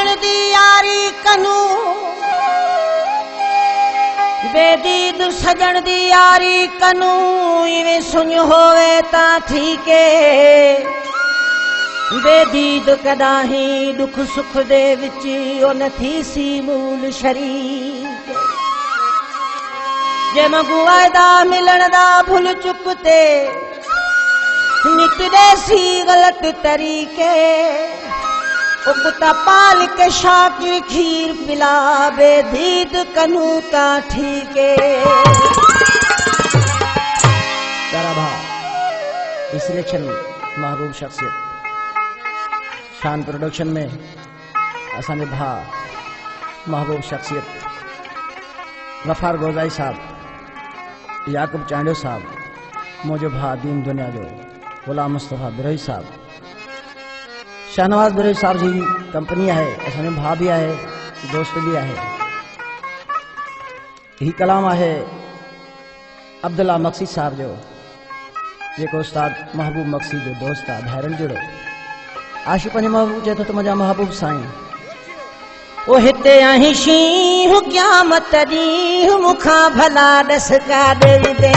सजण दी यारी कनू बेदीद सजण दी यारी कनू इवें सुन होवे ता थी के बेदीद कदाही दुख सुख दे विच ओ न थी सी मूल शरीक जे मगू वायदा मिलन दा भुल चुकते निकले सी गलत तरीके उगता पाल के शाकिर खीर पिला बेदीद कनू ता ठीके। तारा भा इस सिलेक्शन महबूब शख्सियत शान प्रोडक्शन में असांजे भा महबूब शख्सियत गफार गोजाई साहब, याकूब चांडियो साहब, मुझो भा दीन दुनिया जो गुलाम मुस्तफा बिरोही साहब, शाहनवाज बिरोही साहब जी कंपनी है, असांजो भा भी है, दोस्त भी है। ही कलाम है अब्दुल्ला मक्सी साहब जो जेको उस्ताद महबूब मक्सी जो दोस्त है, भाइरन जुड़ो आशी पंहिंजे महबूब चए थो त मुंहिंजा महबूब साईं ओ हिते आहीं शींहुं क़यामत ॾींहुं मूंखां भला ॾस का ॾेई दे,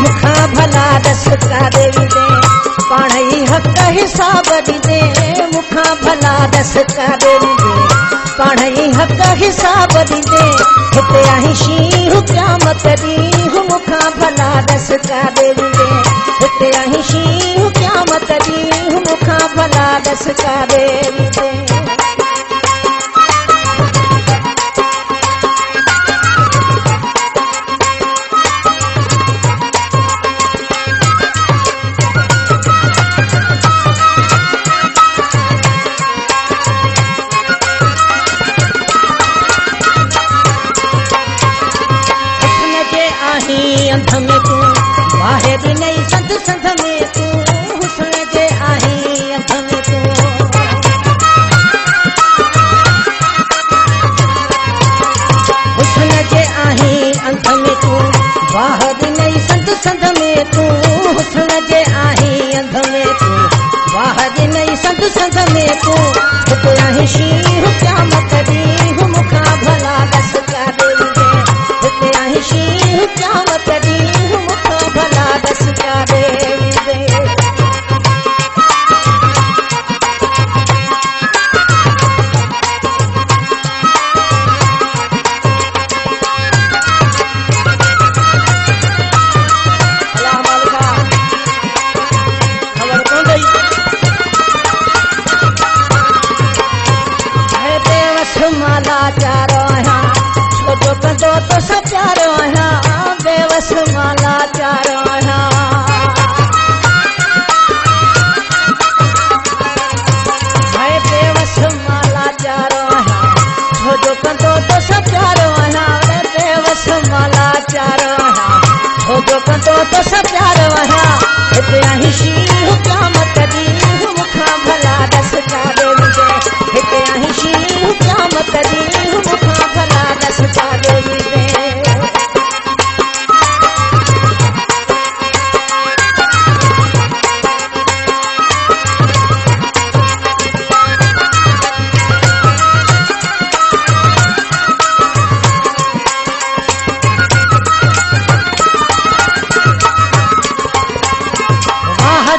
मूंखां भला ॾस का ॾेई दे, पाण ई हक़ हिसाब ॾींदे, मूंखां भला ॾस का ॾेई दे, पाण ई हक़ हिसाब ॾींदे, हिते आहीं शींहुं क़यामत ॾींहुं मूंखां भला ॾस का ॾेई दे, हिते आहीं शींहुं क़यामत ॾींहुं मूंखां भला ॾस का ॾेई दे। अंध में तू बाहे भी नहीं संत संत में तू हुस्न जे आही अंध में तू, हुस्न जे आही अंध में तू बाहे भी नहीं संत संत में तू, हुस्न जे आही अंध में तू बाहे भी नहीं संत संत में तू, हिते आही शींहुं क़यामत ॾींहुं मूंखां भला ॾस का ॾेई दे, हिते आही शींहुं क़यामत ॾींहुं मूंखां भला ॾस का ॾेई दे। अल्लाह मालिका ख़बर कोन ॾेई है बेवस माला चारो आहियां छो जो कंदो तो सब प्यारो आहियां, बेवस माला चारो आहियां, है बेवस माला चारो आहियां छो जो कंदो तो सब प्यारो आहियां, बेवस माला चारो आहियां छो जो कंदो तो सब प्यारो आहियां, हिते आहीं शींहुं क़यामत ॾींहुं मूंखां भला ॾस का ॾेई दे, हिते आहीं शींहुं क़यामत ॾींहुं मूंखां भला ॾस का ॾेई दे।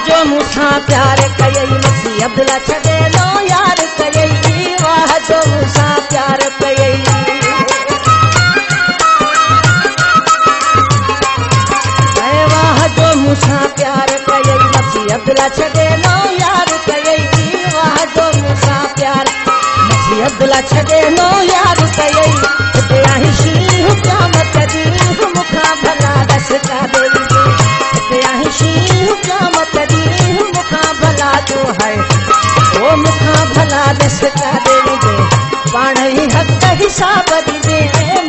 जो मूंसां प्यार कयई मसी अब्दुल्ला छॾे लो यार कयई, वाह जो मूंसां प्यार कयई, वाह जो मूंसां प्यार कयई मसी अब्दुल्ला छॾे लो यार कयई, वाह जो मूंसां प्यार मसी अब्दुल्ला छॾे लो यार कयई, हिते आहीं शींहुं क़यामत ॾींहुं मूंखां भला ॾस का ॾेई दे, हिते आहीं शींहुं क़यामत ॾींहुं मूंखां भला जो है ओ मूंखां भला ॾस का ॾेई दे, पाण ई हक़ हिसाब ॾींदे,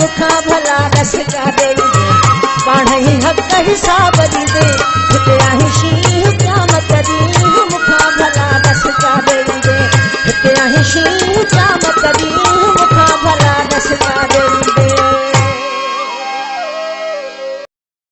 मूंखां भला ॾस का ॾेई दे, पाण ई हक़ हिसाब ॾींदे, हिते आहीं शींहुं क़यामत ॾींहुं मूंखां भला ॾस का ॾेई दे, हिते आहीं शींहुं क़यामत ॾींहुं